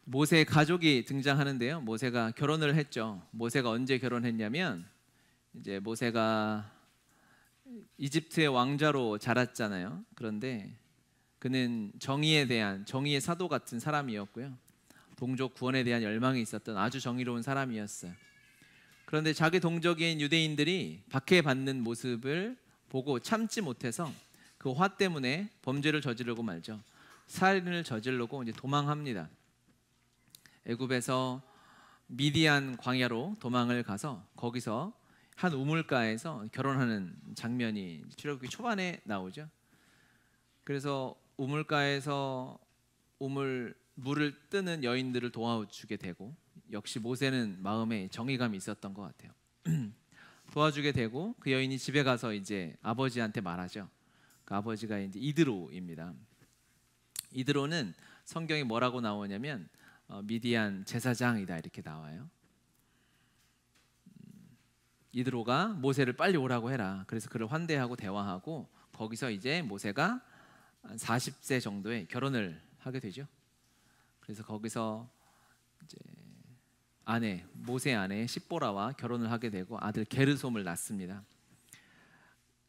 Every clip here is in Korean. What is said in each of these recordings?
모세의 가족이 등장하는데요. 모세가 결혼을 했죠. 모세가 언제 결혼했냐면 이제 모세가 이집트의 왕자로 자랐잖아요. 그런데 그는 정의에 대한 정의의 사도 같은 사람이었고요. 동족 구원에 대한 열망이 있었던 아주 정의로운 사람이었어요. 그런데 자기 동족인 유대인들이 박해받는 모습을 보고 참지 못해서 그 화 때문에 범죄를 저지르고 말죠. 살인을 저지르고 이제 도망합니다. 애굽에서 미디안 광야로 도망을 가서 거기서 한 우물가에서 결혼하는 장면이 출애굽기 초반에 나오죠. 그래서 우물가에서 물을 뜨는 여인들을 도와주게 되고, 역시 모세는 마음에 정의감이 있었던 것 같아요. 도와주게 되고 그 여인이 집에 가서 이제 아버지한테 말하죠. 그 아버지가 이제 이드로입니다. 이드로는 성경에 뭐라고 나오냐면 미디안 제사장이다 이렇게 나와요. 이드로가 모세를 빨리 오라고 해라. 그래서 그를 환대하고 대화하고 거기서 이제 모세가 40세 정도에 결혼을 하게 되죠. 그래서 거기서 이제 모세 아내 십보라와 결혼을 하게 되고 아들 게르솜을 낳습니다.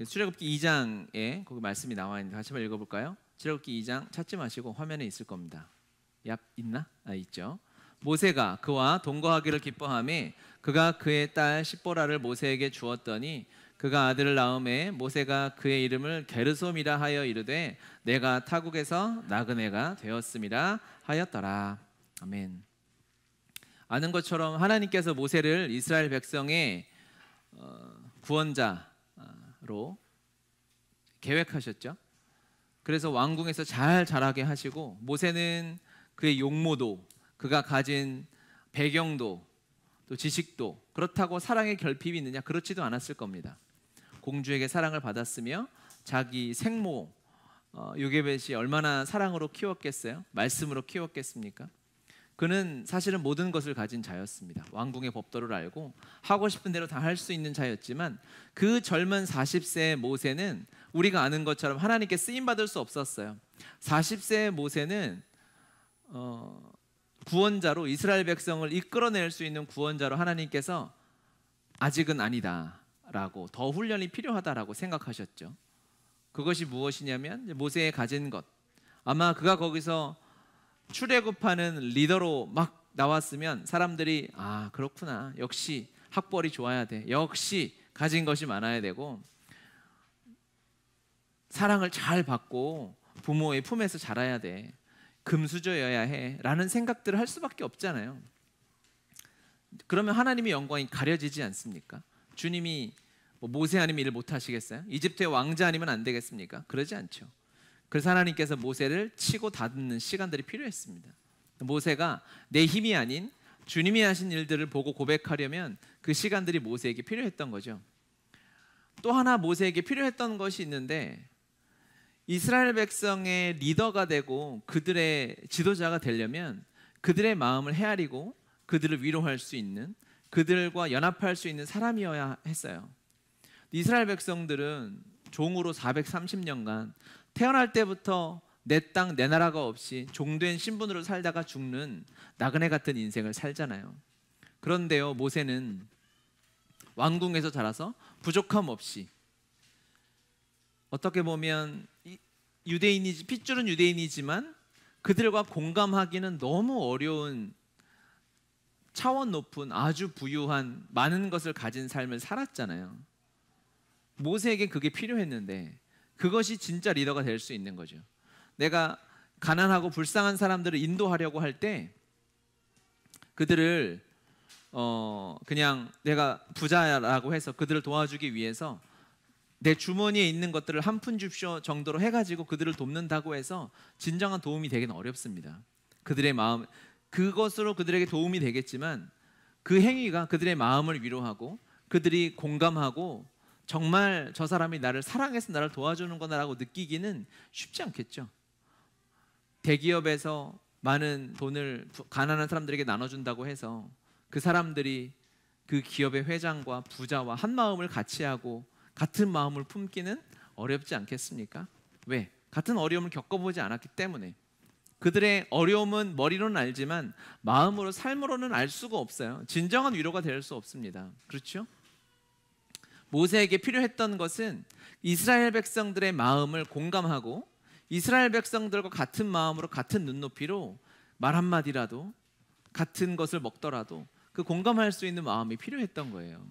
출애굽기 2장에 거기 말씀이 나와 있는데 같이 한번 읽어볼까요? 출애굽기 2장 찾지 마시고 화면에 있을 겁니다. 있나? 있죠. 모세가 그와 동거하기를 기뻐하며 그가 그의 딸 십보라를 모세에게 주었더니 그가 아들을 낳음에 모세가 그의 이름을 게르솜이라 하여 이르되 내가 타국에서 나그네가 되었음이라 하였더라. 아멘. 아는 것처럼 하나님께서 모세를 이스라엘 백성의 구원자로 계획하셨죠. 그래서 왕궁에서 잘 자라게 하시고 모세는 그의 용모도 그가 가진 배경도 또 지식도 그렇다고 사랑의 결핍이 있느냐? 그렇지도 않았을 겁니다. 공주에게 사랑을 받았으며 자기 생모 요게벳이 얼마나 사랑으로 키웠겠어요? 말씀으로 키웠겠습니까? 그는 사실은 모든 것을 가진 자였습니다. 왕궁의 법도를 알고 하고 싶은 대로 다 할 수 있는 자였지만 그 젊은 40세의 모세는 우리가 아는 것처럼 하나님께 쓰임받을 수 없었어요. 40세의 모세는 구원자로 이스라엘 백성을 이끌어낼 수 있는 구원자로 하나님께서 아직은 아니다라고 더 훈련이 필요하다라고 생각하셨죠. 그것이 무엇이냐면 모세의 가진 것, 아마 그가 거기서 출애굽하는 리더로 막 나왔으면 사람들이 그렇구나, 역시 학벌이 좋아야 돼, 역시 가진 것이 많아야 되고 사랑을 잘 받고 부모의 품에서 자라야 돼, 금수저여야 해 라는 생각들을 할 수밖에 없잖아요. 그러면 하나님의 영광이 가려지지 않습니까? 주님이 모세 아니면 일을 못하시겠어요? 이집트의 왕자 아니면 안 되겠습니까? 그러지 않죠. 그래서 하나님께서 모세를 치고 다듬는 시간들이 필요했습니다. 모세가 내 힘이 아닌 주님이 하신 일들을 보고 고백하려면 그 시간들이 모세에게 필요했던 거죠. 또 하나 모세에게 필요했던 것이 있는데, 이스라엘 백성의 리더가 되고 그들의 지도자가 되려면 그들의 마음을 헤아리고 그들을 위로할 수 있는, 그들과 연합할 수 있는 사람이어야 했어요. 이스라엘 백성들은 종으로 430년간 태어날 때부터 내 땅 내 나라가 없이 종된 신분으로 살다가 죽는 나그네 같은 인생을 살잖아요. 그런데요, 모세는 왕궁에서 자라서 부족함 없이, 어떻게 보면 핏줄은 유대인이지만 그들과 공감하기는 너무 어려운 차원 높은 아주 부유한 많은 것을 가진 삶을 살았잖아요. 모세에게 그게 필요했는데 그것이 진짜 리더가 될 수 있는 거죠. 내가 가난하고 불쌍한 사람들을 인도하려고 할 때 그들을 그냥 내가 부자라고 해서 그들을 도와주기 위해서 내 주머니에 있는 것들을 한 푼 줍쇼 정도로 해가지고 그들을 돕는다고 해서 진정한 도움이 되기는 어렵습니다. 그들의 마음, 그것으로 그들에게 도움이 되겠지만 그 행위가 그들의 마음을 위로하고 그들이 공감하고 정말 저 사람이 나를 사랑해서 나를 도와주는 거다라고 느끼기는 쉽지 않겠죠. 대기업에서 많은 돈을 가난한 사람들에게 나눠준다고 해서 그 사람들이 그 기업의 회장과 부자와 한 마음을 같이 하고 같은 마음을 품기는 어렵지 않겠습니까? 왜? 같은 어려움을 겪어보지 않았기 때문에. 그들의 어려움은 머리로는 알지만 마음으로, 삶으로는 알 수가 없어요. 진정한 위로가 될 수 없습니다. 그렇죠? 모세에게 필요했던 것은 이스라엘 백성들의 마음을 공감하고 이스라엘 백성들과 같은 마음으로 같은 눈높이로 말 한마디라도, 같은 것을 먹더라도 그 공감할 수 있는 마음이 필요했던 거예요.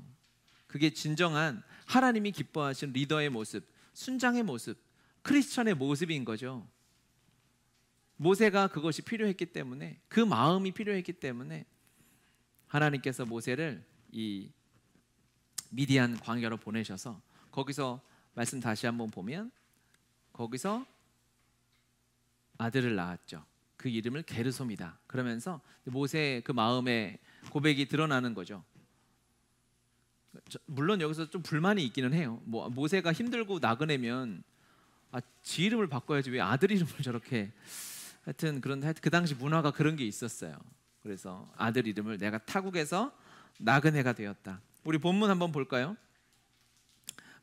그게 진정한 하나님이 기뻐하신 리더의 모습, 순장의 모습, 크리스천의 모습인 거죠. 모세가 그것이 필요했기 때문에, 그 마음이 필요했기 때문에 하나님께서 모세를 이 미디안 광야로 보내셔서, 거기서 말씀 다시 한번 보면 거기서 아들을 낳았죠. 그 이름을 게르솜이다. 그러면서 모세의 그 마음의 고백이 드러나는 거죠. 물론 여기서 좀 불만이 있기는 해요. 모세가 힘들고 나그네면 지 이름을 바꿔야지 왜 아들 이름을 저렇게, 하여튼 그 당시 문화가 그런 게 있었어요. 그래서 아들 이름을 내가 타국에서 나그네가 되었다. 우리 본문 한번 볼까요?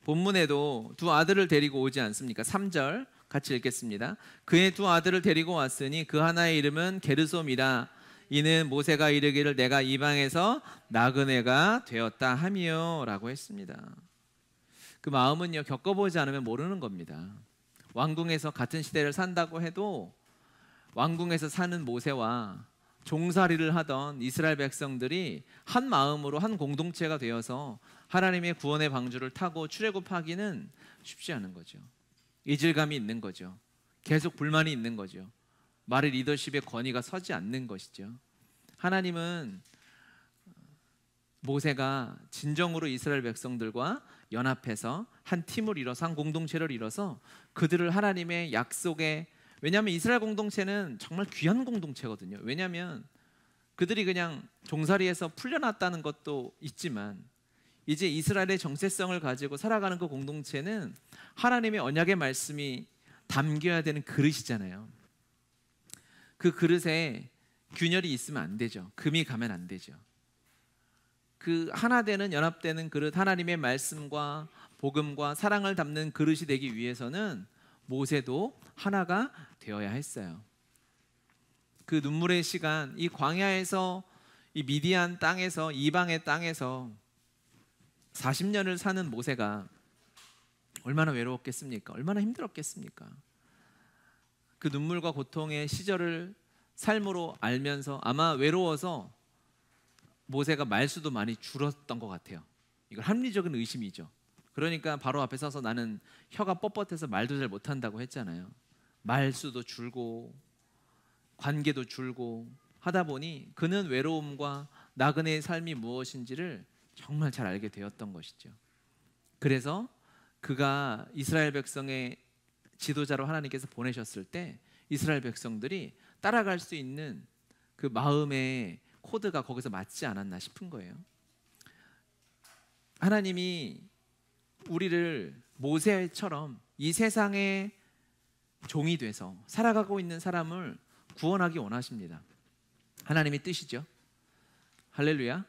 본문에도 두 아들을 데리고 오지 않습니까? 3절 같이 읽겠습니다. 그의 두 아들을 데리고 왔으니 그 하나의 이름은 게르솜이라. 이는 모세가 이르기를 내가 이방에서 나그네가 되었다 하미요 라고 했습니다. 그 마음은요, 겪어보지 않으면 모르는 겁니다. 왕궁에서 같은 시대를 산다고 해도 왕궁에서 사는 모세와 종살이를 하던 이스라엘 백성들이 한 마음으로 한 공동체가 되어서 하나님의 구원의 방주를 타고 출애굽하기는 쉽지 않은 거죠. 이질감이 있는 거죠. 계속 불만이 있는 거죠. 말의 리더십의 권위가 서지 않는 것이죠. 하나님은 모세가 진정으로 이스라엘 백성들과 연합해서 한 팀을 이뤄서, 한 공동체를 이뤄서 그들을 하나님의 약속에, 왜냐하면 이스라엘 공동체는 정말 귀한 공동체거든요. 왜냐하면 그들이 그냥 종살이에서 풀려났다는 것도 있지만 이제 이스라엘의 정체성을 가지고 살아가는 그 공동체는 하나님의 언약의 말씀이 담겨야 되는 그릇이잖아요. 그 그릇에 균열이 있으면 안 되죠. 금이 가면 안 되죠. 그 하나 되는, 연합되는 그릇, 하나님의 말씀과 복음과 사랑을 담는 그릇이 되기 위해서는 모세도 하나가 되어야 했어요. 그 눈물의 시간, 이 광야에서, 이 미디안 땅에서, 이방의 땅에서 40년을 사는 모세가 얼마나 외로웠겠습니까? 얼마나 힘들었겠습니까? 그 눈물과 고통의 시절을 삶으로 알면서 아마 외로워서 모세가 말수도 많이 줄었던 것 같아요. 이걸 합리적인 의심이죠. 그러니까 바로 앞에 서서 나는 혀가 뻣뻣해서 말도 잘 못한다고 했잖아요. 말수도 줄고 관계도 줄고 하다 보니 그는 외로움과 나그네의 삶이 무엇인지를 정말 잘 알게 되었던 것이죠. 그래서 그가 이스라엘 백성의 지도자로 하나님께서 보내셨을 때 이스라엘 백성들이 따라갈 수 있는 그 마음의 코드가 거기서 맞지 않았나 싶은 거예요. 하나님이 우리를 모세처럼 이 세상의 종이 돼서 살아가고 있는 사람을 구원하기 원하십니다. 하나님의 뜻이죠. 할렐루야.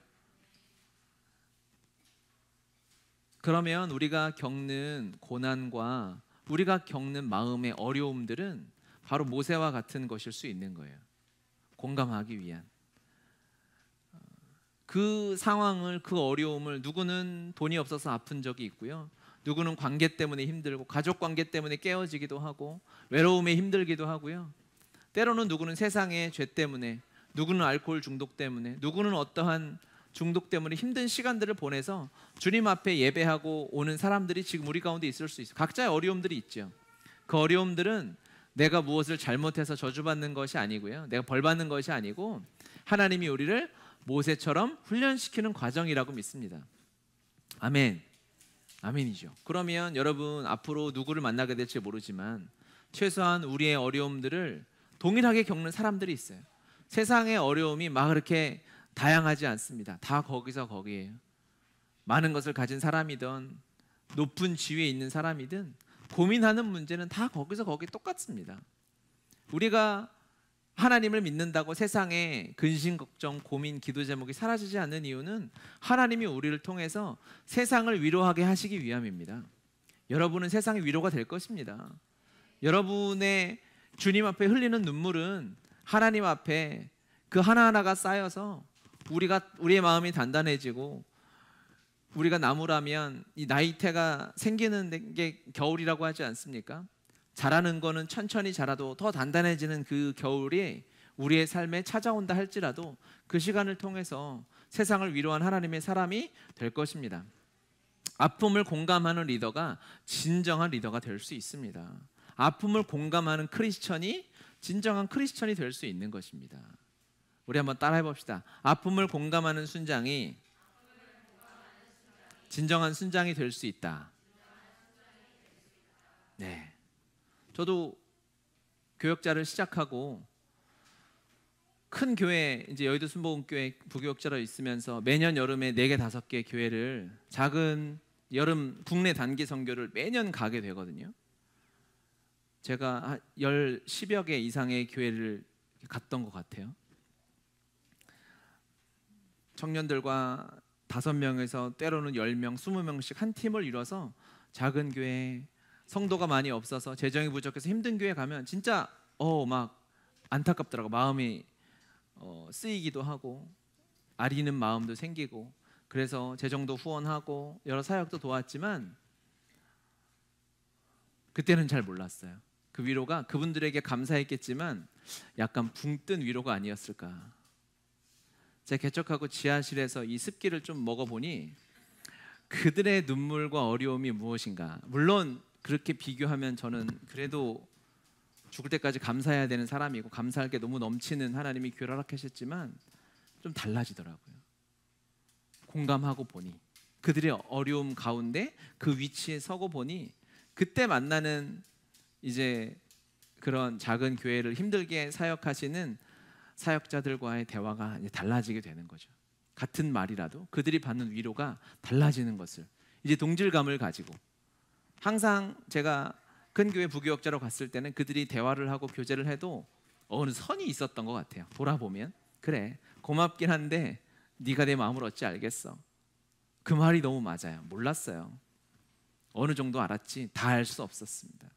그러면 우리가 겪는 고난과 우리가 겪는 마음의 어려움들은 바로 모세와 같은 것일 수 있는 거예요. 공감하기 위한. 그 상황을, 그 어려움을, 누구는 돈이 없어서 아픈 적이 있고요. 누구는 관계 때문에 힘들고, 가족 관계 때문에 깨어지기도 하고, 외로움에 힘들기도 하고요. 때로는 누구는 세상의 죄 때문에, 누구는 알코올 중독 때문에, 누구는 어떠한 중독 때문에 힘든 시간들을 보내서 주님 앞에 예배하고 오는 사람들이 지금 우리 가운데 있을 수 있어요. 각자의 어려움들이 있죠. 그 어려움들은 내가 무엇을 잘못해서 저주받는 것이 아니고요, 내가 벌받는 것이 아니고 하나님이 우리를 모세처럼 훈련시키는 과정이라고 믿습니다. 아멘. 아멘이죠. 그러면 여러분 앞으로 누구를 만나게 될지 모르지만 최소한 우리의 어려움들을 동일하게 겪는 사람들이 있어요. 세상의 어려움이 막 그렇게 다양하지 않습니다. 다 거기서 거기에요. 많은 것을 가진 사람이든 높은 지위에 있는 사람이든 고민하는 문제는 다 거기서 거기 똑같습니다. 우리가 하나님을 믿는다고 세상에 근심, 걱정, 고민, 기도 제목이 사라지지 않는 이유는 하나님이 우리를 통해서 세상을 위로하게 하시기 위함입니다. 여러분은 세상의 위로가 될 것입니다. 여러분의 주님 앞에 흘리는 눈물은 하나님 앞에 그 하나하나가 쌓여서 우리의 마음이 단단해지고, 우리가 나무라면 이 나이테가 생기는 게 겨울이라고 하지 않습니까? 자라는 거는 천천히 자라도 더 단단해지는 그 겨울이 우리의 삶에 찾아온다 할지라도 그 시간을 통해서 세상을 위로한 하나님의 사람이 될 것입니다. 아픔을 공감하는 리더가 진정한 리더가 될 수 있습니다. 아픔을 공감하는 크리스천이 진정한 크리스천이 될 수 있는 것입니다. 우리 한번 따라해 봅시다. 아픔을 공감하는 순장이 진정한 순장이 될 수 있다. 네. 저도 교역자를 시작하고 큰 교회, 이제 여의도 순복음교회 부교역자로 있으면서 매년 여름에 4개, 5개 교회를, 작은 여름 국내 단기 선교를 매년 가게 되거든요. 제가 한 10여 개 이상의 교회를 갔던 것 같아요. 청년들과 5명에서 때로는 10명, 20명씩 한 팀을 이뤄서 작은 교회, 성도가 많이 없어서 재정이 부족해서 힘든 교회 가면 진짜 막 안타깝더라고. 마음이 쓰이기도 하고 아리는 마음도 생기고, 그래서 재정도 후원하고 여러 사역도 도왔지만 그때는 잘 몰랐어요. 그 위로가 그분들에게 감사했겠지만 약간 붕 뜬 위로가 아니었을까. 제가 개척하고 지하실에서 이 습기를 좀 먹어보니 그들의 눈물과 어려움이 무엇인가. 물론 그렇게 비교하면 저는 그래도 죽을 때까지 감사해야 되는 사람이고 감사할 게 너무 넘치는 하나님이 교회를 허락하셨지만 좀 달라지더라고요. 공감하고 보니, 그들의 어려움 가운데 그 위치에 서고 보니, 그때 만나는 이제 그런 작은 교회를 힘들게 사역하시는 사역자들과의 대화가 이제 달라지게 되는 거죠. 같은 말이라도 그들이 받는 위로가 달라지는 것을 이제 동질감을 가지고, 항상 제가 큰 교회 부교역자로 갔을 때는 그들이 대화를 하고 교제를 해도 어느 선이 있었던 것 같아요. 돌아보면 그래, 고맙긴 한데 네가 내 마음을 어찌 알겠어. 그 말이 너무 맞아요. 몰랐어요. 어느 정도 알았지 다 알 수 없었습니다.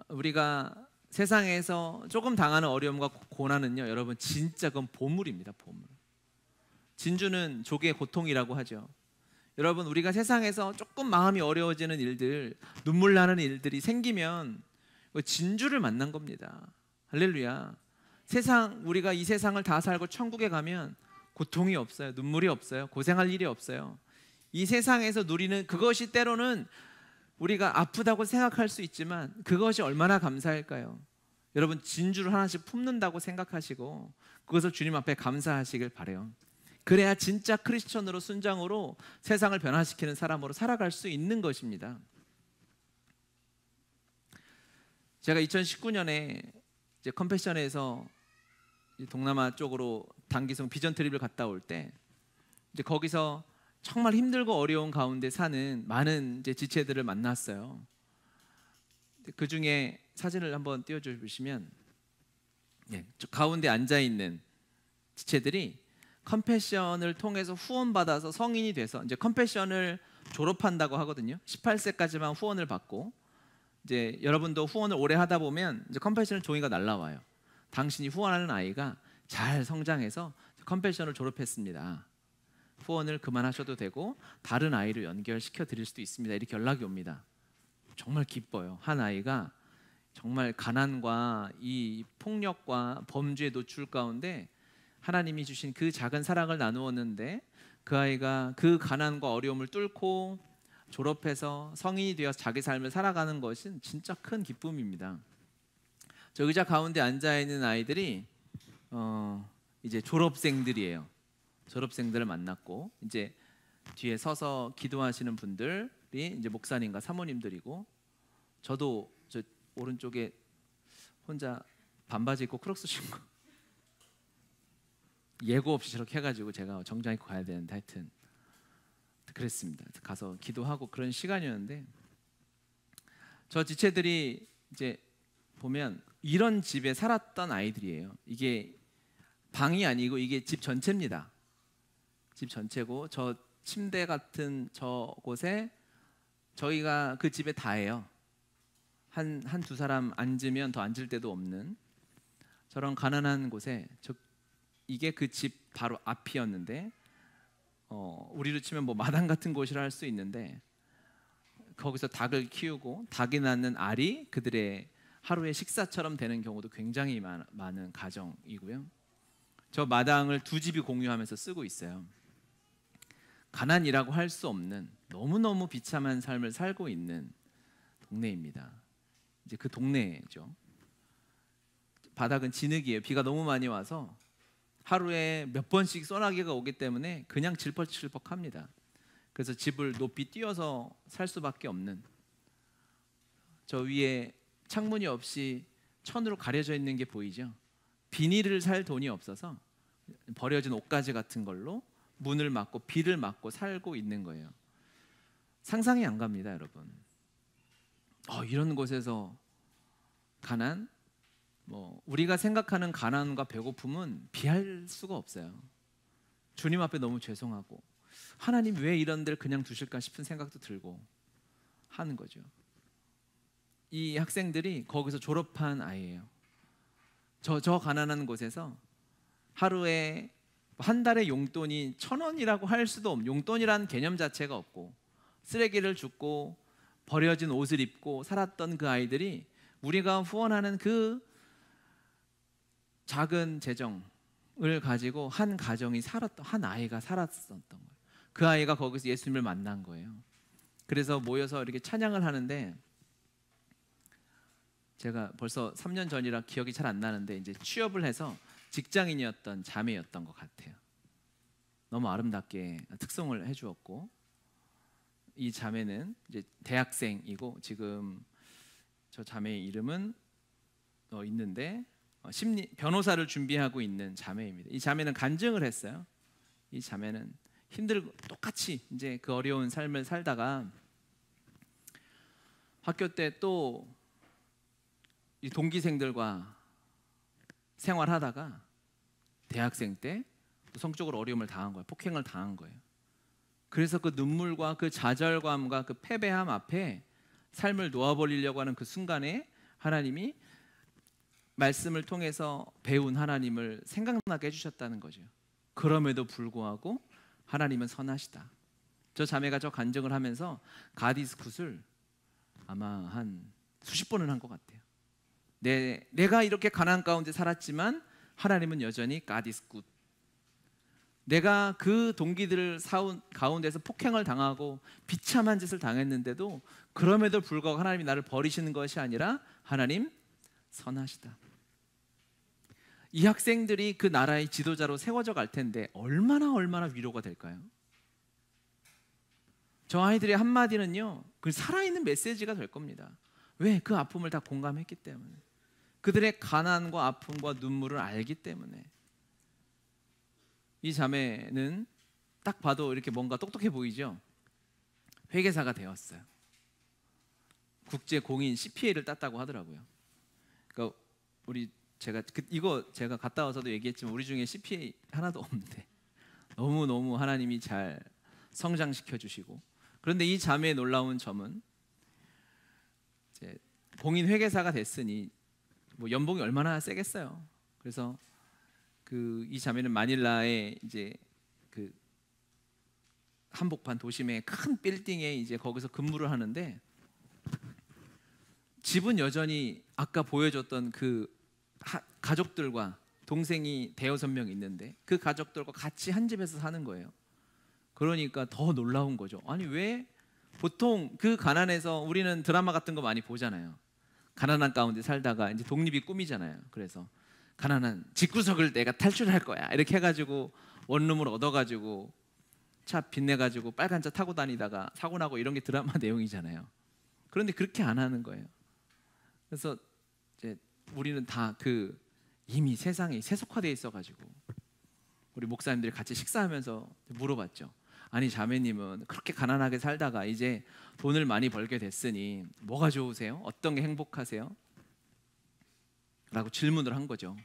우리가 세상에서 조금 당하는 어려움과 고난은요, 여러분 진짜 그건 보물입니다. 보물. 진주는 조개의 고통이라고 하죠. 여러분, 우리가 세상에서 조금 마음이 어려워지는 일들, 눈물 나는 일들이 생기면 진주를 만난 겁니다. 할렐루야. 우리가 이 세상을 다 살고 천국에 가면 고통이 없어요. 눈물이 없어요. 고생할 일이 없어요. 이 세상에서 누리는 그것이 때로는 우리가 아프다고 생각할 수 있지만 그것이 얼마나 감사할까요? 여러분, 진주를 하나씩 품는다고 생각하시고 그것을 주님 앞에 감사하시길 바라요. 그래야 진짜 크리스천으로, 순장으로 세상을 변화시키는 사람으로 살아갈 수 있는 것입니다. 제가 2019년에 이제 컴패션에서 동남아 쪽으로 단기성 비전 트립을 갔다 올 때, 이제 거기서 정말 힘들고 어려운 가운데 사는 많은 이제 지체들을 만났어요. 그 중에 사진을 한번 띄워줘 보시면, 저 가운데 앉아 있는 지체들이 컴패션을 통해서 후원받아서 성인이 돼서 이제 컴패션을 졸업한다고 하거든요. 18세까지만 후원을 받고, 이제 여러분도 후원을 오래 하다 보면 이제 컴패션 종이가 날라와요. 당신이 후원하는 아이가 잘 성장해서 컴패션을 졸업했습니다. 후원을 그만하셔도 되고 다른 아이를 연결시켜 드릴 수도 있습니다. 이렇게 연락이 옵니다. 정말 기뻐요. 한 아이가 정말 가난과 이 폭력과 범죄에 노출 가운데 하나님이 주신 그 작은 사랑을 나누었는데, 그 아이가 그 가난과 어려움을 뚫고 졸업해서 성인이 되어서 자기 삶을 살아가는 것은 진짜 큰 기쁨입니다. 저 의자 가운데 앉아 있는 아이들이 이제 졸업생들이에요. 졸업생들을 만났고, 이제 뒤에 서서 기도하시는 분들이 이제 목사님과 사모님들이고, 저도 저 오른쪽에 혼자 반바지 입고 크록스 신고 예고 없이 저렇게 해가지고 제가 정장 입고 가야 되는데, 하여튼 그랬습니다. 가서 기도하고 그런 시간이었는데, 저 지체들이 이제 보면 이런 집에 살았던 아이들이에요. 이게 방이 아니고 이게 집 전체입니다. 집 전체고, 저 침대 같은 저곳에 저희가 그 집에 다예요. 한두 사람 앉으면 더 앉을 데도 없는 저런 가난한 곳에 이게 그 집 바로 앞이었는데 우리로 치면 뭐 마당 같은 곳이라 할 수 있는데 거기서 닭을 키우고 닭이 낳는 알이 그들의 하루의 식사처럼 되는 경우도 굉장히 많은 가정이고요. 저 마당을 두 집이 공유하면서 쓰고 있어요. 가난이라고 할 수 없는 너무너무 비참한 삶을 살고 있는 동네입니다. 이제 그 동네죠. 바닥은 진흙이에요. 비가 너무 많이 와서 하루에 몇 번씩 소나기가 오기 때문에 그냥 질퍽질퍽합니다. 그래서 집을 높이 띄워서 살 수밖에 없는, 저 위에 창문이 없이 천으로 가려져 있는 게 보이죠. 비닐을 살 돈이 없어서 버려진 옷가지 같은 걸로 문을 막고 비를 막고 살고 있는 거예요. 상상이 안 갑니다, 여러분. 이런 곳에서 가난, 우리가 생각하는 가난과 배고픔은 비할 수가 없어요. 주님 앞에 너무 죄송하고 하나님 왜 이런 데를 그냥 두실까 싶은 생각도 들고 하는 거죠. 이 학생들이 거기서 졸업한 아이예요. 저 가난한 곳에서 하루에 한 달에 용돈이 1,000원이라고 할 수도 없는, 용돈이라는 개념 자체가 없고 쓰레기를 줍고 버려진 옷을 입고 살았던 그 아이들이 우리가 후원하는 그 작은 재정을 가지고 한 가정이 살았던, 한 아이가 살았었던 거예요. 그 아이가 거기서 예수님을 만난 거예요. 그래서 모여서 이렇게 찬양을 하는데, 제가 벌써 3년 전이라 기억이 잘 안 나는데 이제 취업을 해서 직장인이었던 자매였던 것 같아요. 너무 아름답게 특송을 해주었고, 이 자매는 이제 대학생이고 지금 저 자매의 이름은 있는데 심리 변호사를 준비하고 있는 자매입니다. 이 자매는 간증을 했어요. 이 자매는 힘들고 똑같이 이제 그 어려운 삶을 살다가 학교 때 또 이 동기생들과 생활하다가 대학생 때 성적으로 어려움을 당한 거예요. 폭행을 당한 거예요. 그래서 그 눈물과 그 좌절감과 그 패배함 앞에 삶을 놓아버리려고 하는 그 순간에 하나님이 말씀을 통해서 배운 하나님을 생각나게 해주셨다는 거죠. 그럼에도 불구하고 하나님은 선하시다. 저 자매가 저 간증을 하면서 가디스 굿을 아마 한 수십 번은 한 것 같아요. 내가 이렇게 가난 가운데 살았지만 하나님은 여전히 가디스 굿. 내가 그 동기들을 가운데서 폭행을 당하고 비참한 짓을 당했는데도 그럼에도 불구하고 하나님이 나를 버리시는 것이 아니라 하나님 선하시다. 이 학생들이 그 나라의 지도자로 세워져 갈 텐데 얼마나 위로가 될까요? 저 아이들의 한마디는요, 그 살아있는 메시지가 될 겁니다. 왜? 그 아픔을 다 공감했기 때문에, 그들의 가난과 아픔과 눈물을 알기 때문에. 이 자매는 딱 봐도 이렇게 뭔가 똑똑해 보이죠? 회계사가 되었어요. 국제 공인 CPA를 땄다고 하더라고요. 그러니까 이거 제가 갔다 와서도 얘기했지만 우리 중에 CPA 하나도 없는데 너무 하나님이 잘 성장시켜 주시고, 그런데 이 자매의 놀라운 점은 이제 공인 회계사가 됐으니 뭐 연봉이 얼마나 세겠어요. 그래서 이 자매는 마닐라에 이제 그 한복판 도심의 큰 빌딩에 이제 거기서 근무를 하는데, 집은 여전히 아까 보여줬던 그 가족들과 동생이 대여섯 명 있는데 그 가족들과 같이 한 집에서 사는 거예요. 그러니까 더 놀라운 거죠. 아니 왜 보통 그 가난해서 우리는 드라마 같은 거 많이 보잖아요. 가난한 가운데 살다가 이제 독립이 꿈이잖아요. 그래서 가난한 집구석을 내가 탈출할 거야 이렇게 해가지고 원룸을 얻어가지고 차 빚내가지고 빨간 차 타고 다니다가 사고 나고 이런 게 드라마 내용이잖아요. 그런데 그렇게 안 하는 거예요. 그래서 이제 우리는 다 이미 세상이 세속화되어 있어가지고 우리 목사님들이 같이 식사하면서 물어봤죠. 아니 자매님은 그렇게 가난하게 살다가 이제 돈을 많이 벌게 됐으니 뭐가 좋으세요? 어떤 게 행복하세요? 라고 질문을 한 거죠.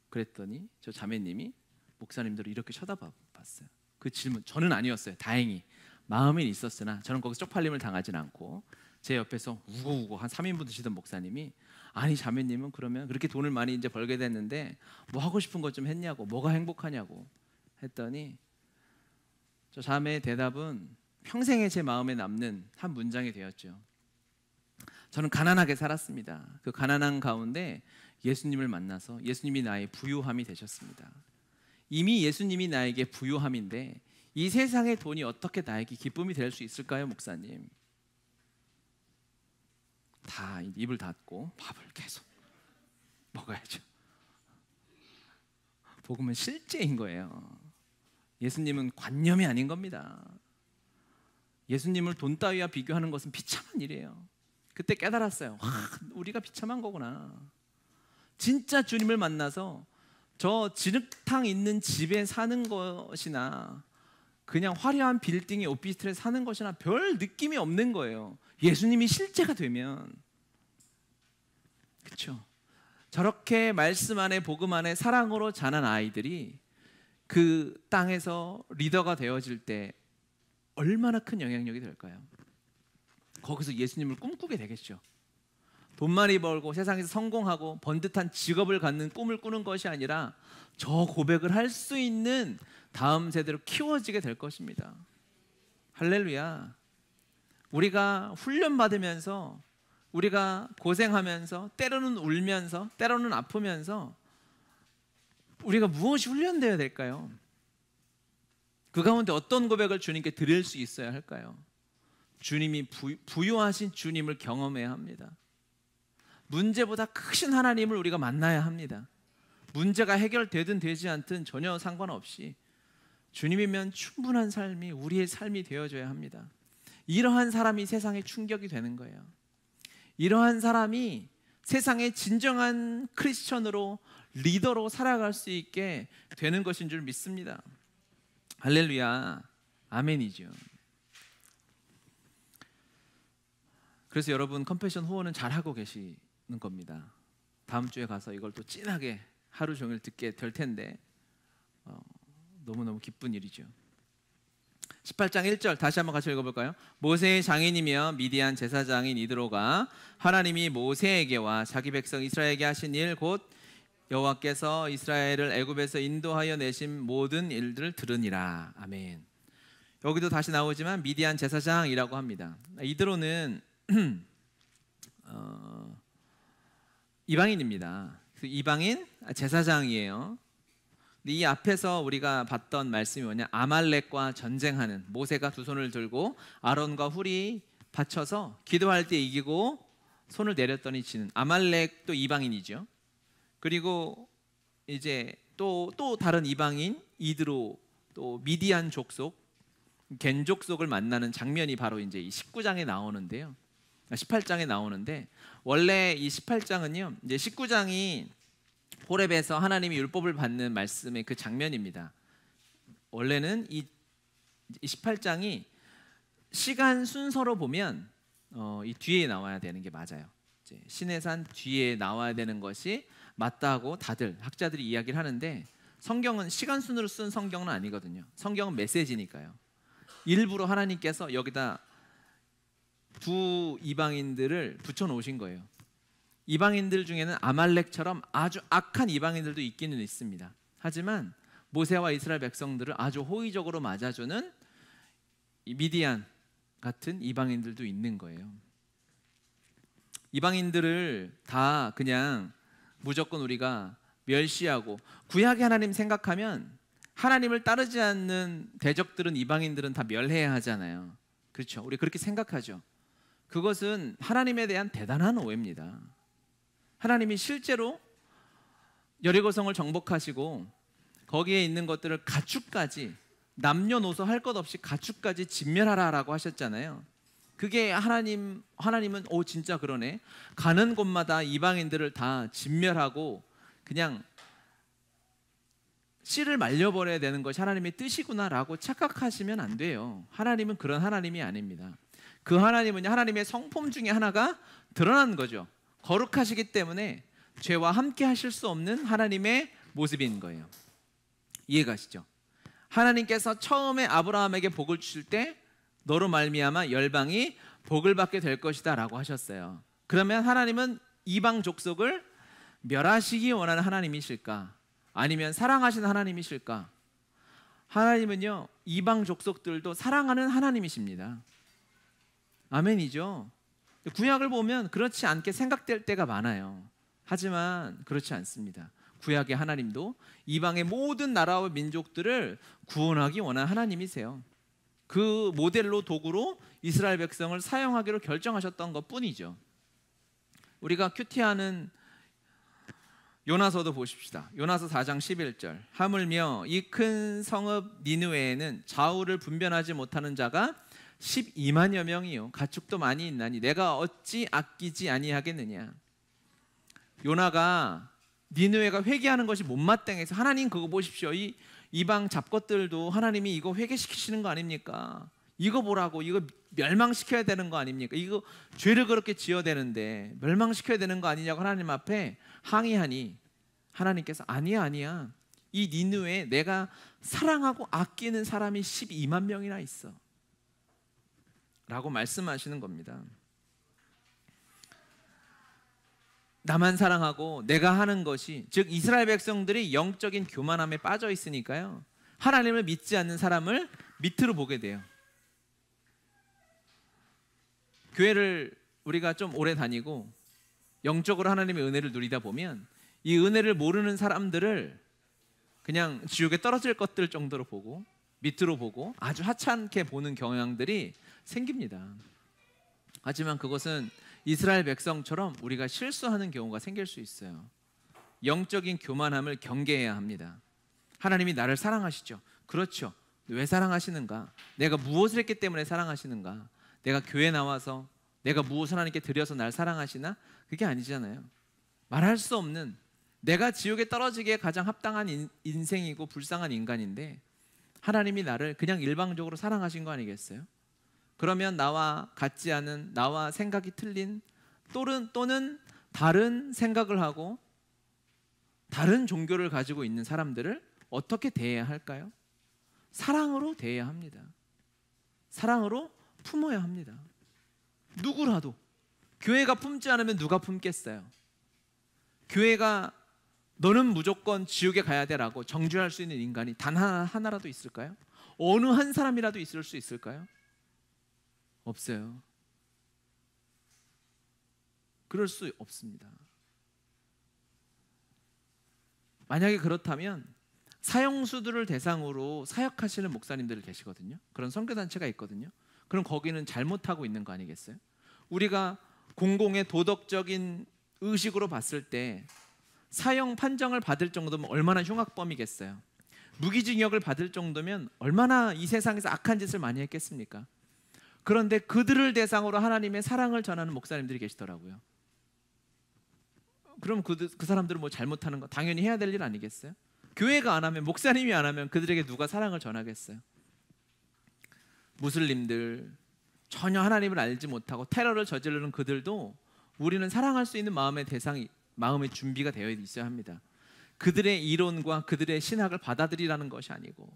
그랬더니 저 자매님이 목사님들을 이렇게 쳐다봤어요. 그 질문 저는 아니었어요. 다행히 마음엔 있었으나 저는 거기서 쪽팔림을 당하진 않고 제 옆에서 우고우고 한 3인분 드시던 목사님이 아니 자매님은 그러면 그렇게 돈을 많이 이제 벌게 됐는데 뭐 하고 싶은 것 좀 했냐고, 뭐가 행복하냐고 했더니 저 자매의 대답은 평생에 제 마음에 남는 한 문장이 되었죠. 저는 가난하게 살았습니다. 그 가난한 가운데 예수님을 만나서 예수님이 나의 부유함이 되셨습니다. 이미 예수님이 나에게 부유함인데 이 세상의 돈이 어떻게 나에게 기쁨이 될 수 있을까요, 목사님? 다 입을 닫고 밥을 계속 먹어야죠. 복음은 실제인 거예요. 예수님은 관념이 아닌 겁니다. 예수님을 돈 따위와 비교하는 것은 비참한 일이에요. 그때 깨달았어요. 우리가 비참한 거구나. 진짜 주님을 만나서 저 진흙탕 있는 집에 사는 것이나 그냥 화려한 빌딩의 오피스텔에 사는 것이나 별 느낌이 없는 거예요. 예수님이 실제가 되면. 그렇죠? 저렇게 말씀 안에 복음 안에 사랑으로 자란 아이들이 그 땅에서 리더가 되어질 때 얼마나 큰 영향력이 될까요? 거기서 예수님을 꿈꾸게 되겠죠. 돈 많이 벌고 세상에서 성공하고 번듯한 직업을 갖는 꿈을 꾸는 것이 아니라 저 고백을 할 수 있는 다음 세대로 키워지게 될 것입니다. 할렐루야. 우리가 훈련받으면서 우리가 고생하면서 때로는 울면서 때로는 아프면서 우리가 무엇이 훈련되어야 될까요? 그 가운데 어떤 고백을 주님께 드릴 수 있어야 할까요? 주님이 부유하신 주님을 경험해야 합니다. 문제보다 크신 하나님을 우리가 만나야 합니다. 문제가 해결되든 되지 않든 전혀 상관없이 주님이면 충분한 삶이 우리의 삶이 되어줘야 합니다. 이러한 사람이 세상에 충격이 되는 거예요. 이러한 사람이 세상의 진정한 크리스천으로 리더로 살아갈 수 있게 되는 것인 줄 믿습니다. 할렐루야. 아멘이죠. 그래서 여러분 컴패션 후원은 잘하고 계시는 겁니다. 다음 주에 가서 이걸 또 진하게 하루 종일 듣게 될 텐데 너무너무 기쁜 일이죠. 18장 1절 다시 한번 같이 읽어볼까요? 모세의 장인이며 미디안 제사장인 이드로가 하나님이 모세에게와 자기 백성 이스라엘에게 하신 일 곧 여호와께서 이스라엘을 애굽에서 인도하여 내신 모든 일들을 들으니라. 아멘. 여기도 다시 나오지만 미디안 제사장이라고 합니다. 이드로는 이방인입니다. 이방인 제사장이에요. 이 앞에서 우리가 봤던 말씀이 뭐냐? 아말렉과 전쟁하는 모세가 두 손을 들고 아론과 훌이 받쳐서 기도할 때 이기고 손을 내렸더니 지는 아말렉도 이방인이죠. 그리고 이제 또 다른 이방인 이드로 또 미디안 족속 겐 족속을 만나는 장면이 바로 이제 이 19장에 나오는데요. 18장에 나오는데 원래 이 18장은요. 이제 19장이 호렙에서 하나님이 율법을 받는 말씀의 그 장면입니다. 원래는 이 18장이 시간 순서로 보면 이 뒤에 나와야 되는 게 맞아요. 이제 시내산 뒤에 나와야 되는 것이 맞다고 다들 학자들이 이야기를 하는데 성경은 시간 순으로 쓴 성경은 아니거든요. 성경은 메시지니까요. 일부러 하나님께서 여기다 두 이방인들을 붙여놓으신 거예요. 이방인들 중에는 아말렉처럼 아주 악한 이방인들도 있기는 있습니다. 하지만 모세와 이스라엘 백성들을 아주 호의적으로 맞아주는 미디안 같은 이방인들도 있는 거예요. 이방인들을 다 그냥 무조건 우리가 멸시하고 구약의 하나님 생각하면 하나님을 따르지 않는 대적들은 이방인들은 다 멸해야 하잖아요. 그렇죠? 우리 그렇게 생각하죠. 그것은 하나님에 대한 대단한 오해입니다. 하나님이 실제로 여리고성을 정복하시고 거기에 있는 것들을 가축까지 남녀노소 할 것 없이 가축까지 진멸하라라고 하셨잖아요. 그게 하나님은 진짜 그러네. 가는 곳마다 이방인들을 다 진멸하고 그냥 씨를 말려버려야 되는 것이 하나님의 뜻이구나라고 착각하시면 안 돼요. 하나님은 그런 하나님이 아닙니다. 그 하나님은 하나님의 성품 중에 하나가 드러난 거죠. 거룩하시기 때문에 죄와 함께 하실 수 없는 하나님의 모습인 거예요. 이해가시죠? 하나님께서 처음에 아브라함에게 복을 주실 때 너로 말미암아 열방이 복을 받게 될 것이다 라고 하셨어요. 그러면 하나님은 이방 족속을 멸하시기 원하는 하나님이실까? 아니면 사랑하시는 하나님이실까? 하나님은요, 이방 족속들도 사랑하는 하나님이십니다. 아멘이죠. 구약을 보면 그렇지 않게 생각될 때가 많아요. 하지만 그렇지 않습니다. 구약의 하나님도 이방의 모든 나라와 민족들을 구원하기 원하는 하나님이세요. 그 모델로 도구로 이스라엘 백성을 사용하기로 결정하셨던 것뿐이죠. 우리가 큐티하는 요나서도 보십시다. 요나서 4장 11절. 하물며 이 큰 성읍 니느웨에는 좌우를 분별하지 못하는 자가 12만여 명이요 가축도 많이 있나니 내가 어찌 아끼지 아니하겠느냐. 요나가 니느웨가 회개하는 것이 못마땅해서 하나님 그거 보십시오. 이 이방 잡것들도 하나님이 이거 회개시키시는 거 아닙니까? 이거 보라고, 이거 멸망시켜야 되는 거 아닙니까? 이거 죄를 그렇게 지어야 되는데 멸망시켜야 되는 거 아니냐고 하나님 앞에 항의하니 하나님께서 아니야. 이 니느웨에 내가 사랑하고 아끼는 사람이 12만 명이나 있어 라고 말씀하시는 겁니다. 나만 사랑하고 내가 하는 것이, 즉 이스라엘 백성들이 영적인 교만함에 빠져 있으니까요, 하나님을 믿지 않는 사람을 밑으로 보게 돼요. 교회를 우리가 좀 오래 다니고 영적으로 하나님의 은혜를 누리다 보면 이 은혜를 모르는 사람들을 그냥 지옥에 떨어질 것들 정도로 보고 밑으로 보고 아주 하찮게 보는 경향들이 생깁니다. 하지만 그것은 이스라엘 백성처럼 우리가 실수하는 경우가 생길 수 있어요. 영적인 교만함을 경계해야 합니다. 하나님이 나를 사랑하시죠. 그렇죠. 왜 사랑하시는가? 내가 무엇을 했기 때문에 사랑하시는가? 내가 교회 나와서 내가 무엇을 하나님께 드려서 날 사랑하시나? 그게 아니잖아요. 말할 수 없는, 내가 지옥에 떨어지기에 가장 합당한 인생이고 불쌍한 인간인데 하나님이 나를 그냥 일방적으로 사랑하신 거 아니겠어요? 그러면 나와 같지 않은, 나와 생각이 틀린 또는 다른 생각을 하고 다른 종교를 가지고 있는 사람들을 어떻게 대해야 할까요? 사랑으로 대해야 합니다. 사랑으로 품어야 합니다. 누구라도. 교회가 품지 않으면 누가 품겠어요? 교회가 너는 무조건 지옥에 가야 돼라고 정죄할 수 있는 인간이 단 하나라도 있을까요? 어느 한 사람이라도 있을 수 있을까요? 없어요. 그럴 수 없습니다. 만약에 그렇다면 사형수들을 대상으로 사역하시는 목사님들 계시거든요. 그런 선교단체가 있거든요. 그럼 거기는 잘못하고 있는 거 아니겠어요? 우리가 공공의 도덕적인 의식으로 봤을 때 사형 판정을 받을 정도면 얼마나 흉악범이겠어요? 무기징역을 받을 정도면 얼마나 이 세상에서 악한 짓을 많이 했겠습니까? 그런데 그들을 대상으로 하나님의 사랑을 전하는 목사님들이 계시더라고요. 그럼 그 사람들은 뭐 잘못하는 거 당연히 해야 될 일 아니겠어요? 교회가 안 하면, 목사님이 안 하면 그들에게 누가 사랑을 전하겠어요? 무슬림들, 전혀 하나님을 알지 못하고 테러를 저지르는 그들도 우리는 사랑할 수 있는 마음의 준비가 되어 있어야 합니다. 그들의 이론과 그들의 신학을 받아들이라는 것이 아니고,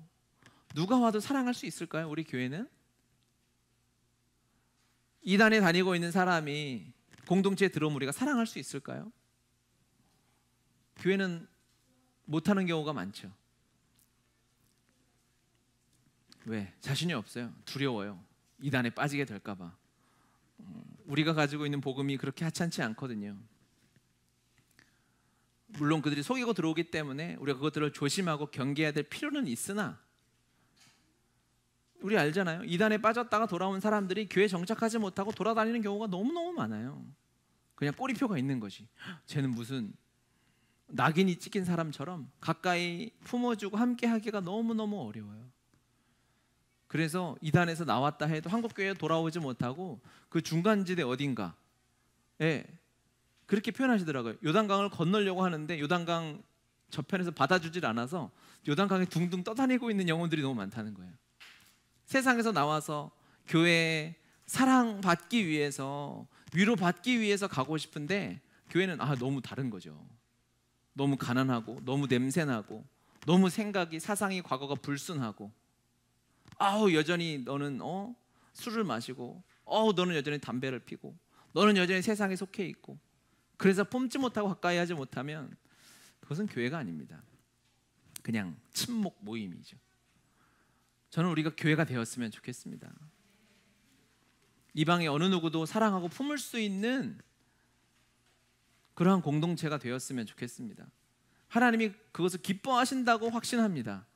누가 와도 사랑할 수 있을까요? 우리 교회는? 이단에 다니고 있는 사람이 공동체에 들어오면 우리가 사랑할 수 있을까요? 교회는 못하는 경우가 많죠. 왜? 자신이 없어요. 두려워요. 이단에 빠지게 될까 봐. 우리가 가지고 있는 복음이 그렇게 하찮지 않거든요. 물론 그들이 속이고 들어오기 때문에 우리가 그것들을 조심하고 경계해야 될 필요는 있으나, 우리 알잖아요. 이단에 빠졌다가 돌아온 사람들이 교회 정착하지 못하고 돌아다니는 경우가 너무너무 많아요. 그냥 꼬리표가 있는 것이, 쟤는 무슨 낙인이 찍힌 사람처럼 가까이 품어주고 함께 하기가 너무너무 어려워요. 그래서 이단에서 나왔다 해도 한국교회에 돌아오지 못하고 그 중간지대 어딘가, 그렇게 표현하시더라고요. 요단강을 건너려고 하는데 요단강 저편에서 받아주질 않아서 요단강에 둥둥 떠다니고 있는 영혼들이 너무 많다는 거예요. 세상에서 나와서 교회에 사랑받기 위해서, 위로받기 위해서 가고 싶은데 교회는 너무 다른 거죠. 너무 가난하고, 너무 냄새나고, 너무 생각이, 사상이, 과거가 불순하고, 여전히 너는 술을 마시고, 너는 여전히 담배를 피고 너는 여전히 세상에 속해 있고 그래서 품지 못하고 가까이 하지 못하면 그것은 교회가 아닙니다. 그냥 친목 모임이죠. 저는 우리가 교회가 되었으면 좋겠습니다. 이방의 어느 누구도 사랑하고 품을 수 있는 그러한 공동체가 되었으면 좋겠습니다. 하나님이 그것을 기뻐하신다고 확신합니다.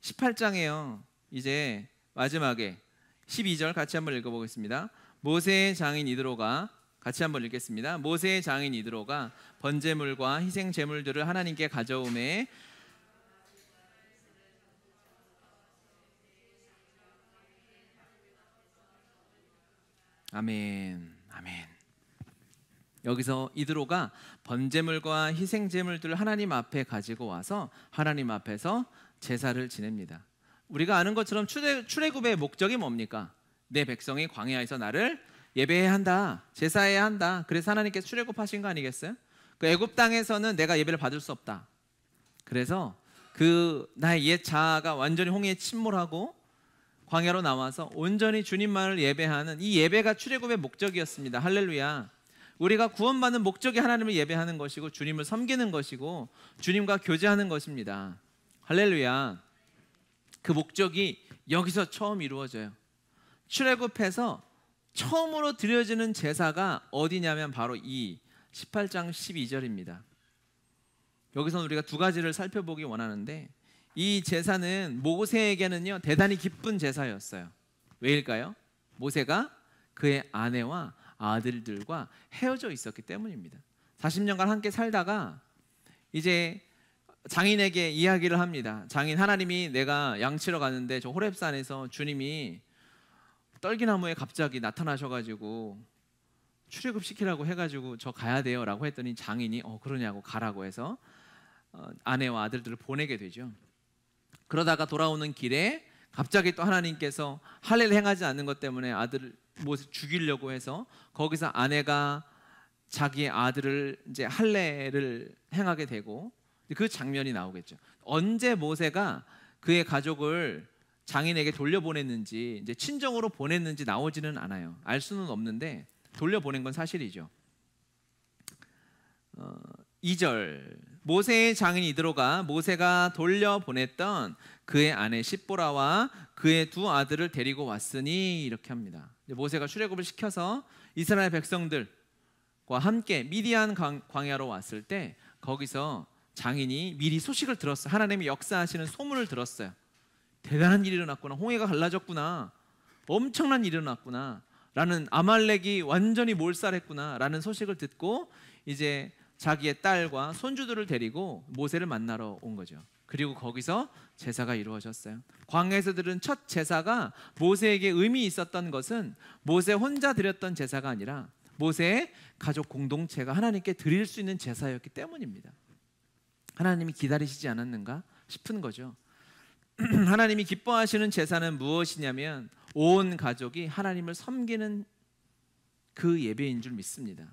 18장에요. 이제 마지막에 12절 같이 한번 읽어보겠습니다. 모세의 장인 이드로가 같이 한번 읽겠습니다. 모세의 장인 이드로가 번제물과 희생 제물들을 하나님께 가져오매 아멘, 아멘. 여기서 이드로가 번제물과 희생 제물들을 하나님 앞에 가지고 와서 하나님 앞에서 제사를 지냅니다. 우리가 아는 것처럼 출애굽의 목적이 뭡니까? 내 백성이 광야에서 나를 예배해야 한다, 제사해야 한다. 그래서 하나님께서 출애굽하신 거 아니겠어요? 그 애굽 땅에서는 내가 예배를 받을 수 없다. 그래서 그 나의 옛 자아가 완전히 홍해에 침몰하고 광야로 나와서 온전히 주님만을 예배하는 이 예배가 출애굽의 목적이었습니다. 할렐루야. 우리가 구원받는 목적이 하나님을 예배하는 것이고 주님을 섬기는 것이고 주님과 교제하는 것입니다. 할렐루야. 그 목적이 여기서 처음 이루어져요. 출애굽해서 처음으로 드려지는 제사가 어디냐면 바로 이 18장 12절입니다. 여기서는 우리가 두 가지를 살펴보기 원하는데 이 제사는 모세에게는요 대단히 기쁜 제사였어요. 왜일까요? 모세가 그의 아내와 아들들과 헤어져 있었기 때문입니다. 40년간 함께 살다가 이제 장인에게 이야기를 합니다. 장인, 하나님이 내가 양치러 가는데 저 호렙산에서 주님이 떨기나무에 갑자기 나타나셔가지고 출애굽시키라고 해가지고 저 가야 돼요 라고 했더니 장인이 그러냐고 가라고 해서 아내와 아들들을 보내게 되죠. 그러다가 돌아오는 길에 갑자기 또 하나님께서 할례를 행하지 않는 것 때문에 아들을 모세 죽이려고 해서 거기서 아내가 자기의 아들을 이제 할례를 행하게 되고 그 장면이 나오겠죠. 언제 모세가 그의 가족을 장인에게 돌려보냈는지 이제 친정으로 보냈는지 나오지는 않아요. 알 수는 없는데 돌려보낸 건 사실이죠. 2절 모세의 장인 이드로가 모세가 돌려보냈던 그의 아내 십보라와 그의 두 아들을 데리고 왔으니 이렇게 합니다. 모세가 출애굽을 시켜서 이스라엘 백성들과 함께 미디안 광야로 왔을 때 거기서 장인이 미리 소식을 들었어요. 하나님이 역사하시는 소문을 들었어요. 대단한 일이 일어났구나, 홍해가 갈라졌구나, 엄청난 일이 일어났구나 라는, 아말렉이 완전히 몰살했구나 라는 소식을 듣고 이제 자기의 딸과 손주들을 데리고 모세를 만나러 온 거죠. 그리고 거기서 제사가 이루어졌어요. 광야에서 들은 첫 제사가 모세에게 의미 있었던 것은 모세 혼자 드렸던 제사가 아니라 모세의 가족 공동체가 하나님께 드릴 수 있는 제사였기 때문입니다. 하나님이 기다리시지 않았는가 싶은 거죠. 하나님이 기뻐하시는 제사는 무엇이냐면 온 가족이 하나님을 섬기는 그 예배인 줄 믿습니다.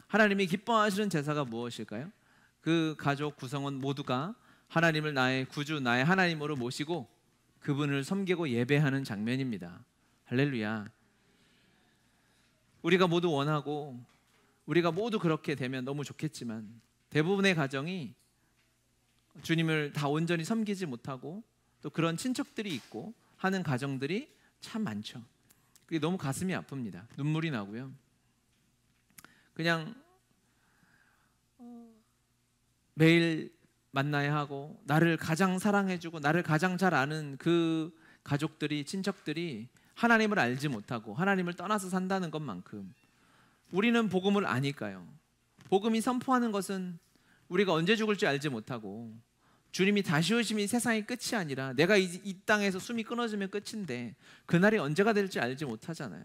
하나님이 기뻐하시는 제사가 무엇일까요? 그 가족 구성원 모두가 하나님을 나의 구주, 나의 하나님으로 모시고 그분을 섬기고 예배하는 장면입니다. 할렐루야. 우리가 모두 원하고 우리가 모두 그렇게 되면 너무 좋겠지만 대부분의 가정이 주님을 다 온전히 섬기지 못하고 또 그런 친척들이 있고 하는 가정들이 참 많죠. 그게 너무 가슴이 아픕니다. 눈물이 나고요. 그냥 매일 만나야 하고 나를 가장 사랑해주고 나를 가장 잘 아는 그 가족들이, 친척들이 하나님을 알지 못하고 하나님을 떠나서 산다는 것만큼 우리는 복음을 아니까요. 복음이 선포하는 것은 우리가 언제 죽을지 알지 못하고 주님이 다시 오심이 세상의 끝이 아니라 내가 이 땅에서 숨이 끊어지면 끝인데 그날이 언제가 될지 알지 못하잖아요.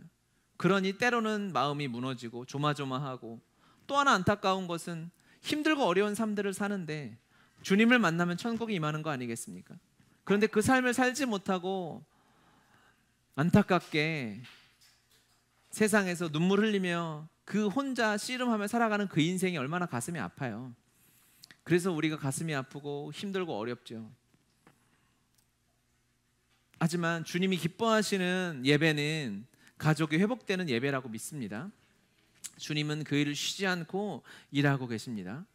그러니 때로는 마음이 무너지고 조마조마하고, 또 하나 안타까운 것은 힘들고 어려운 삶들을 사는데 주님을 만나면 천국이 임하는 거 아니겠습니까? 그런데 그 삶을 살지 못하고 안타깝게 세상에서 눈물 흘리며 그 혼자 씨름하며 살아가는 그 인생이 얼마나 가슴이 아파요. 그래서 우리가 가슴이 아프고 힘들고 어렵죠. 하지만 주님이 기뻐하시는 예배는 가족이 회복되는 예배라고 믿습니다. 주님은 그 일을 쉬지 않고 일하고 계십니다.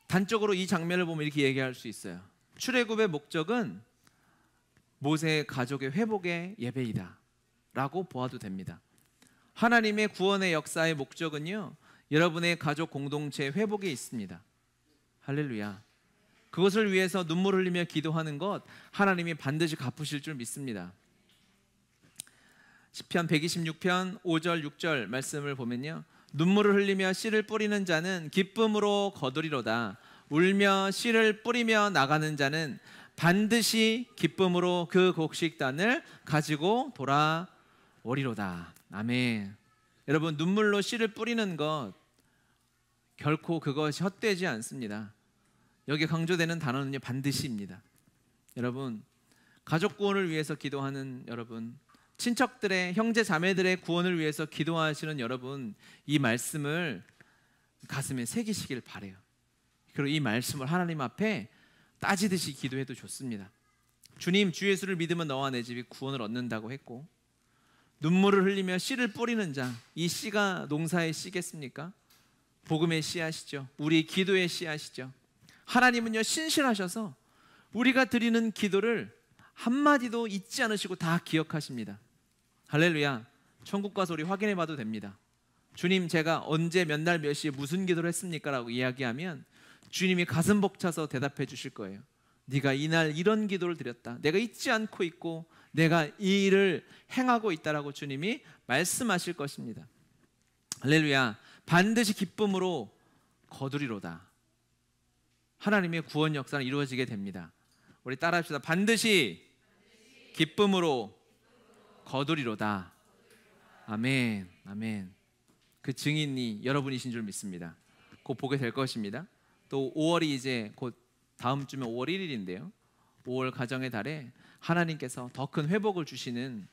단적으로 이 장면을 보면 이렇게 얘기할 수 있어요. 출애굽의 목적은 모세의 가족의 회복의 예배이다 라고 보아도 됩니다. 하나님의 구원의 역사의 목적은요, 여러분의 가족 공동체의 회복에 있습니다. 할렐루야. 그것을 위해서 눈물 흘리며 기도하는 것 하나님이 반드시 갚으실 줄 믿습니다. 시편 126편 5절 6절 말씀을 보면요, 눈물을 흘리며 씨를 뿌리는 자는 기쁨으로 거두리로다. 울며 씨를 뿌리며 나가는 자는 반드시 기쁨으로 그 곡식단을 가지고 돌아오리로다. 아멘. 여러분, 눈물로 씨를 뿌리는 것 결코 그것이 헛되지 않습니다. 여기 강조되는 단어는요, 반드시입니다. 여러분, 가족 구원을 위해서 기도하는 여러분, 친척들의, 형제 자매들의 구원을 위해서 기도하시는 여러분, 이 말씀을 가슴에 새기시길 바라요. 그리고 이 말씀을 하나님 앞에 따지듯이 기도해도 좋습니다. 주님, 주 예수를 믿으면 너와 내 집이 구원을 얻는다고 했고, 눈물을 흘리며 씨를 뿌리는 자, 이 씨가 농사의 씨겠습니까? 복음의 씨앗이죠. 우리 기도의 씨앗이죠. 하나님은요, 신실하셔서 우리가 드리는 기도를 한마디도 잊지 않으시고 다 기억하십니다. 할렐루야. 천국 가서 우리 확인해 봐도 됩니다. 주님, 제가 언제 몇 날 몇 시에 무슨 기도를 했습니까? 라고 이야기하면 주님이 가슴 벅차서 대답해 주실 거예요. 네가 이날 이런 기도를 드렸다. 내가 잊지 않고 있고 내가 이 일을 행하고 있다라고 주님이 말씀하실 것입니다. 할렐루야. 반드시 기쁨으로 거두리로다. 하나님의 구원 역사는 이루어지게 됩니다. 우리 따라합시다. 반드시 기쁨으로 거두리로다. 아멘. 아멘. 그 증인이 여러분이신 줄 믿습니다. 곧 보게 될 것입니다. 또 5월이 이제 곧 다음 주면 5월 1일인데요. 5월 가정의 달에 하나님께서 더 큰 회복을 주시는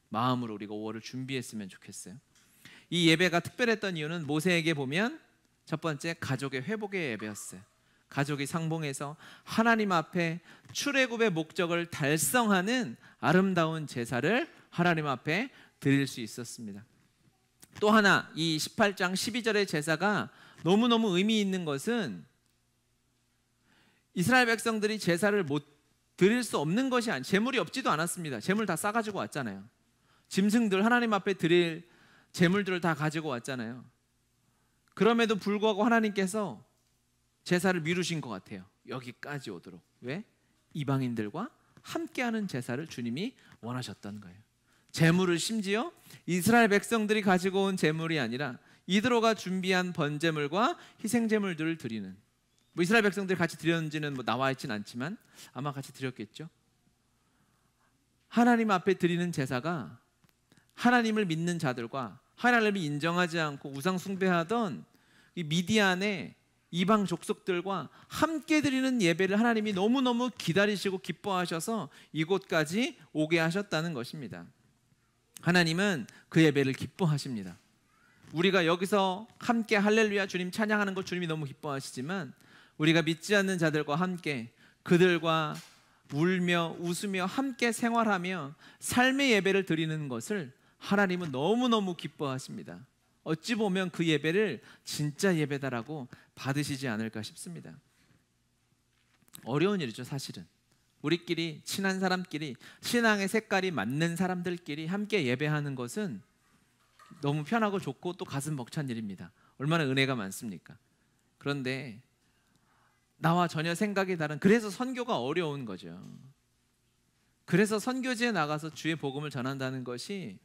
마음으로 우리가 5월을 준비했으면 좋겠어요. 이 예배가 특별했던 이유는 모세에게 보면 첫 번째, 가족의 회복의 예배였어요. 가족이 상봉해서 하나님 앞에 출애굽의 목적을 달성하는 아름다운 제사를 하나님 앞에 드릴 수 있었습니다. 또 하나, 이 18장 12절의 제사가 너무너무 의미 있는 것은 이스라엘 백성들이 제사를 못 드릴 수 없는 것이 아니, 재물이 없지도 않았습니다. 재물 다 싸가지고 왔잖아요. 짐승들, 하나님 앞에 드릴 재물들을 다 가지고 왔잖아요. 그럼에도 불구하고 하나님께서 제사를 미루신 것 같아요. 여기까지 오도록. 왜? 이방인들과 함께하는 제사를 주님이 원하셨던 거예요. 제물을 심지어 이스라엘 백성들이 가지고 온 제물이 아니라 이드로가 준비한 번제물과 희생제물들을 드리는, 뭐 이스라엘 백성들이 같이 드렸는지는 뭐 나와 있진 않지만 아마 같이 드렸겠죠. 하나님 앞에 드리는 제사가 하나님을 믿는 자들과 하나님을 인정하지 않고 우상 숭배하던 이 미디안의 이방 족속들과 함께 드리는 예배를 하나님이 너무너무 기다리시고 기뻐하셔서 이곳까지 오게 하셨다는 것입니다. 하나님은 그 예배를 기뻐하십니다. 우리가 여기서 함께 할렐루야 주님 찬양하는 것 주님이 너무 기뻐하시지만, 우리가 믿지 않는 자들과 함께 그들과 울며 웃으며 함께 생활하며 삶의 예배를 드리는 것을 하나님은 너무너무 기뻐하십니다. 어찌 보면 그 예배를 진짜 예배다라고 받으시지 않을까 싶습니다. 어려운 일이죠, 사실은. 우리끼리, 친한 사람끼리, 신앙의 색깔이 맞는 사람들끼리 함께 예배하는 것은 너무 편하고 좋고 또 가슴 벅찬 일입니다. 얼마나 은혜가 많습니까? 그런데 나와 전혀 생각이 다른, 그래서 선교가 어려운 거죠. 그래서 선교지에 나가서 주의 복음을 전한다는 것이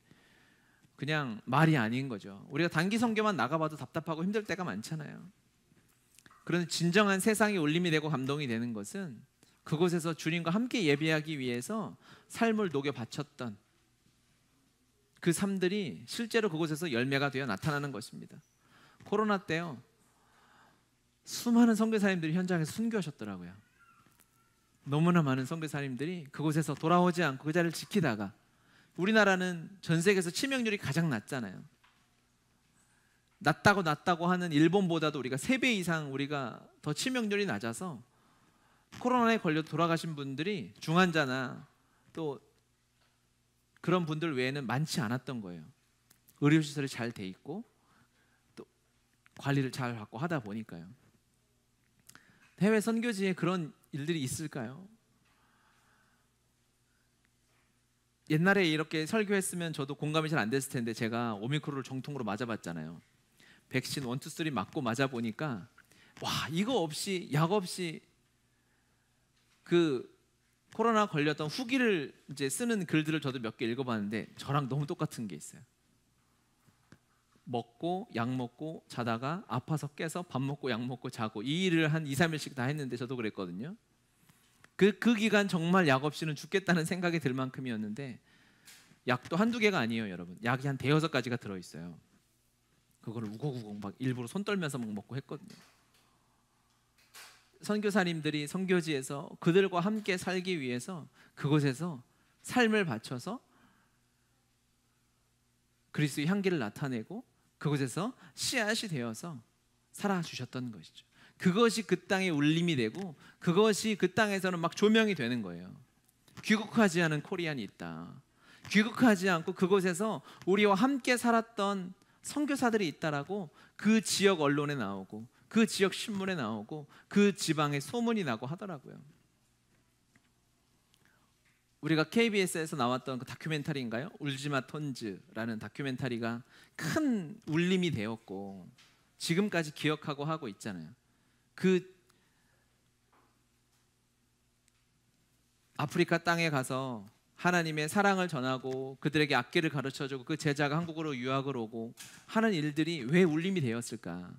그냥 말이 아닌 거죠. 우리가 단기 선교만 나가봐도 답답하고 힘들 때가 많잖아요. 그런데 진정한 세상의 울림이 되고 감동이 되는 것은 그곳에서 주님과 함께 예배하기 위해서 삶을 녹여 바쳤던 그 삶들이 실제로 그곳에서 열매가 되어 나타나는 것입니다. 코로나 때요, 수많은 선교사님들이 현장에서 순교하셨더라고요. 너무나 많은 선교사님들이 그곳에서 돌아오지 않고 그 자리를 지키다가, 우리나라는 전 세계에서 치명률이 가장 낮잖아요. 낮다고 하는 일본보다도 우리가 3배 이상 우리가 더 치명률이 낮아서 코로나에 걸려 돌아가신 분들이 중환자나 또 그런 분들 외에는 많지 않았던 거예요. 의료시설이 잘 돼 있고 또 관리를 잘 받고 하다 보니까요. 해외 선교지에 그런 일들이 있을까요? 옛날에 이렇게 설교했으면 저도 공감이 잘 안 됐을 텐데 제가 오미크론을 정통으로 맞아봤잖아요. 백신 1, 2, 3 맞고 맞아보니까 와, 이거 없이 약 없이 그 코로나 걸렸던 후기를 이제 쓰는 글들을 저도 몇 개 읽어봤는데 저랑 너무 똑같은 게 있어요. 먹고 약 먹고 자다가 아파서 깨서 밥 먹고 약 먹고 자고 이 일을 한 2, 3일씩 다 했는데 저도 그랬거든요. 그 기간 정말 약 없이는 죽겠다는 생각이 들 만큼이었는데 약도 한두 개가 아니에요, 여러분. 약이 한 5-6가지가 들어있어요. 그거를 우걱우걱 막 일부러 손 떨면서 막 먹고 했거든요. 선교사님들이 선교지에서 그들과 함께 살기 위해서 그곳에서 삶을 바쳐서 그리스도의 향기를 나타내고 그곳에서 씨앗이 되어서 살아주셨던 것이죠. 그것이 그 땅의 울림이 되고 그것이 그 땅에서는 막 조명이 되는 거예요. 귀국하지 않은 코리안이 있다. 귀국하지 않고 그곳에서 우리와 함께 살았던 선교사들이 있다라고 그 지역 언론에 나오고 그 지역 신문에 나오고 그 지방에 소문이 나고 하더라고요. 우리가 KBS에서 나왔던 그 다큐멘터리인가요? 울지마 톤즈라는 다큐멘터리가 큰 울림이 되었고 지금까지 기억하고 하고 있잖아요. 그 아프리카 땅에 가서 하나님의 사랑을 전하고 그들에게 악기를 가르쳐주고 그 제자가 한국으로 유학을 오고 하는 일들이 왜 울림이 되었을까?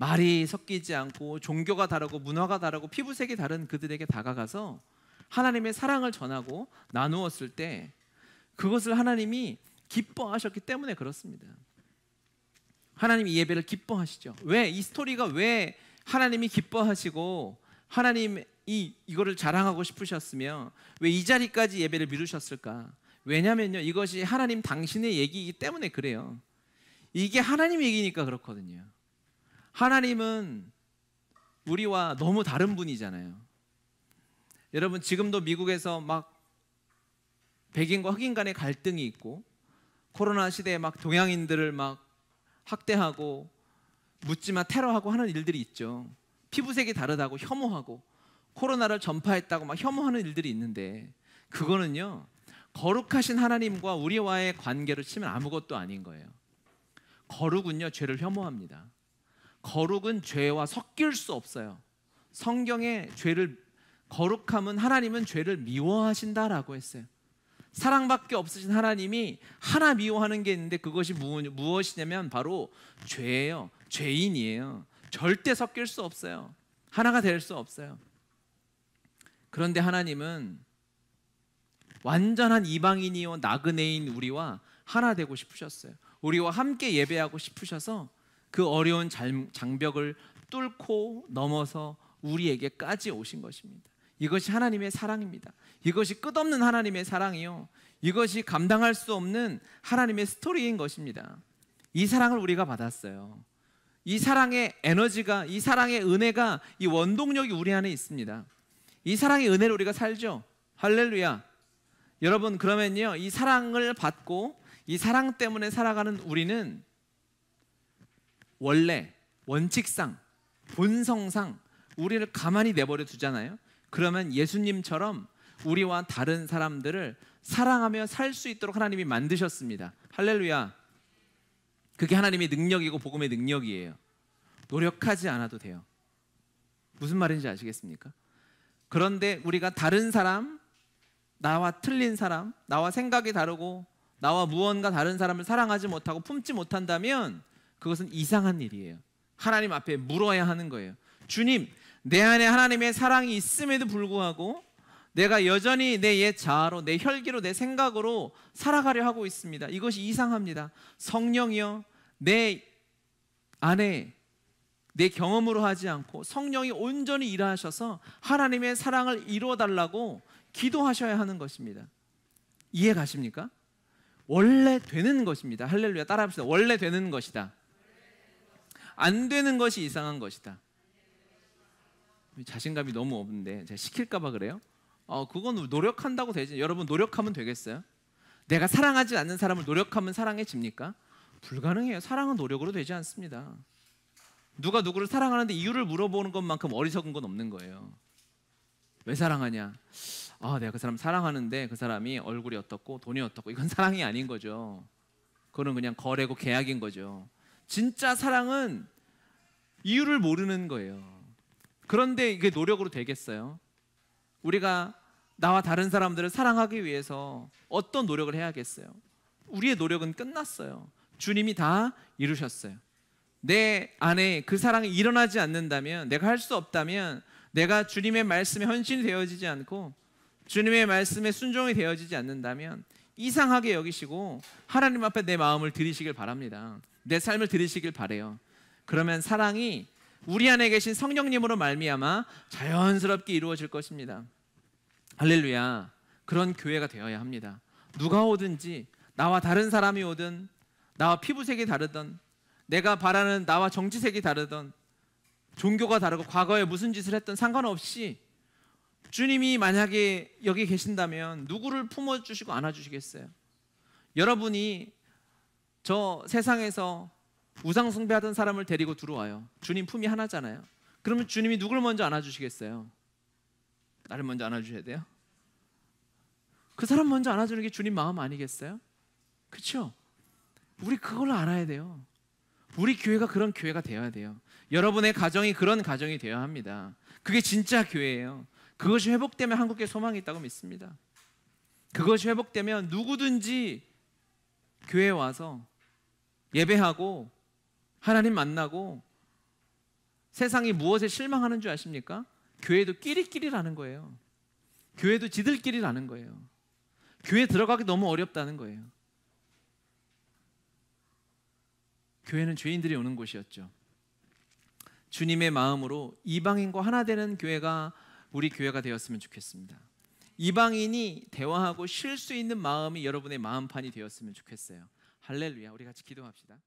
말이 섞이지 않고 종교가 다르고 문화가 다르고 피부색이 다른 그들에게 다가가서 하나님의 사랑을 전하고 나누었을 때 그것을 하나님이 기뻐하셨기 때문에 그렇습니다. 하나님이 이 예배를 기뻐하시죠. 왜? 이 스토리가 왜 하나님이 기뻐하시고 하나님이 이거를 자랑하고 싶으셨으며 왜 이 자리까지 예배를 미루셨을까? 왜냐면요, 이것이 하나님 당신의 얘기이기 때문에 그래요. 이게 하나님 얘기니까 그렇거든요. 하나님은 우리와 너무 다른 분이잖아요. 여러분, 지금도 미국에서 막 백인과 흑인 간의 갈등이 있고 코로나 시대에 막 동양인들을 막 학대하고 묻지마 테러하고 하는 일들이 있죠. 피부색이 다르다고 혐오하고 코로나를 전파했다고 막 혐오하는 일들이 있는데 그거는요, 거룩하신 하나님과 우리와의 관계를 치면 아무것도 아닌 거예요. 거룩은요, 죄를 혐오합니다. 거룩은 죄와 섞일 수 없어요. 성경에 거룩함은 하나님은 죄를 미워하신다라고 했어요. 사랑밖에 없으신 하나님이 하나 미워하는 게 있는데 그것이 무엇이냐면 바로 죄예요. 죄인이에요. 절대 섞일 수 없어요. 하나가 될 수 없어요. 그런데 하나님은 완전한 이방인이요 나그네인 우리와 하나 되고 싶으셨어요. 우리와 함께 예배하고 싶으셔서 그 어려운 장벽을 뚫고 넘어서 우리에게까지 오신 것입니다. 이것이 하나님의 사랑입니다. 이것이 끝없는 하나님의 사랑이요, 이것이 감당할 수 없는 하나님의 스토리인 것입니다. 이 사랑을 우리가 받았어요. 이 사랑의 에너지가, 이 사랑의 은혜가, 이 원동력이 우리 안에 있습니다. 이 사랑의 은혜를 우리가 살죠. 할렐루야. 여러분, 그러면요, 이 사랑을 받고 이 사랑 때문에 살아가는 우리는 원래 원칙상 본성상 우리를 가만히 내버려 두잖아요. 그러면 예수님처럼 우리와 다른 사람들을 사랑하며 살 수 있도록 하나님이 만드셨습니다. 할렐루야. 그게 하나님의 능력이고 복음의 능력이에요. 노력하지 않아도 돼요. 무슨 말인지 아시겠습니까? 그런데 우리가 다른 사람, 나와 틀린 사람, 나와 생각이 다르고 나와 무언가 다른 사람을 사랑하지 못하고 품지 못한다면 그것은 이상한 일이에요. 하나님 앞에 물어야 하는 거예요. 주님, 내 안에 하나님의 사랑이 있음에도 불구하고 내가 여전히 내 옛 자아로, 내 혈기로, 내 생각으로 살아가려 하고 있습니다. 이것이 이상합니다. 성령이여, 내 안에 내 경험으로 하지 않고 성령이 온전히 일하셔서 하나님의 사랑을 이루어달라고 기도하셔야 하는 것입니다. 이해 가십니까? 원래 되는 것입니다. 할렐루야. 따라합시다. 원래 되는 것이다. 안 되는 것이 이상한 것이다. 자신감이 너무 없는데 제가 시킬까 봐 그래요? 그건 노력한다고 되지. 여러분, 노력하면 되겠어요? 내가 사랑하지 않는 사람을 노력하면 사랑해집니까? 불가능해요. 사랑은 노력으로 되지 않습니다. 누가 누구를 사랑하는데 이유를 물어보는 것만큼 어리석은 건 없는 거예요. 왜 사랑하냐? 내가 그 사람 사랑하는데 그 사람이 얼굴이 어떻고 돈이 어떻고, 이건 사랑이 아닌 거죠. 그거는 그냥 거래고 계약인 거죠. 진짜 사랑은 이유를 모르는 거예요. 그런데 이게 노력으로 되겠어요? 우리가 나와 다른 사람들을 사랑하기 위해서 어떤 노력을 해야겠어요? 우리의 노력은 끝났어요. 주님이 다 이루셨어요. 내 안에 그 사랑이 일어나지 않는다면, 내가 할 수 없다면, 내가 주님의 말씀에 헌신이 되어지지 않고 주님의 말씀에 순종이 되어지지 않는다면 이상하게 여기시고 하나님 앞에 내 마음을 드리시길 바랍니다. 내 삶을 드리시길 바래요. 그러면 사랑이 우리 안에 계신 성령님으로 말미암아 자연스럽게 이루어질 것입니다. 할렐루야. 그런 교회가 되어야 합니다. 누가 오든지, 나와 다른 사람이 오든, 나와 피부색이 다르든, 내가 바라는 나와 정치색이 다르든, 종교가 다르고 과거에 무슨 짓을 했든 상관없이 주님이 만약에 여기 계신다면 누구를 품어주시고 안아주시겠어요? 여러분이 저 세상에서 우상 숭배하던 사람을 데리고 들어와요. 주님 품이 하나잖아요. 그러면 주님이 누굴 먼저 안아주시겠어요? 나를 먼저 안아주셔야 돼요? 그 사람 먼저 안아주는 게 주님 마음 아니겠어요? 그렇죠? 우리 그걸 알아야 돼요. 우리 교회가 그런 교회가 되어야 돼요. 여러분의 가정이 그런 가정이 되어야 합니다. 그게 진짜 교회예요. 그것이 회복되면 한국에 소망이 있다고 믿습니다. 그것이 회복되면 누구든지 교회에 와서 예배하고 하나님 만나고, 세상이 무엇에 실망하는 줄 아십니까? 교회도 끼리끼리라는 거예요. 교회도 지들끼리라는 거예요. 교회 들어가기 너무 어렵다는 거예요. 교회는 죄인들이 오는 곳이었죠. 주님의 마음으로 이방인과 하나 되는 교회가 우리 교회가 되었으면 좋겠습니다. 이방인이 대화하고 쉴 수 있는 마음이 여러분의 마음판이 되었으면 좋겠어요. 할렐루야. 우리 같이 기도합시다.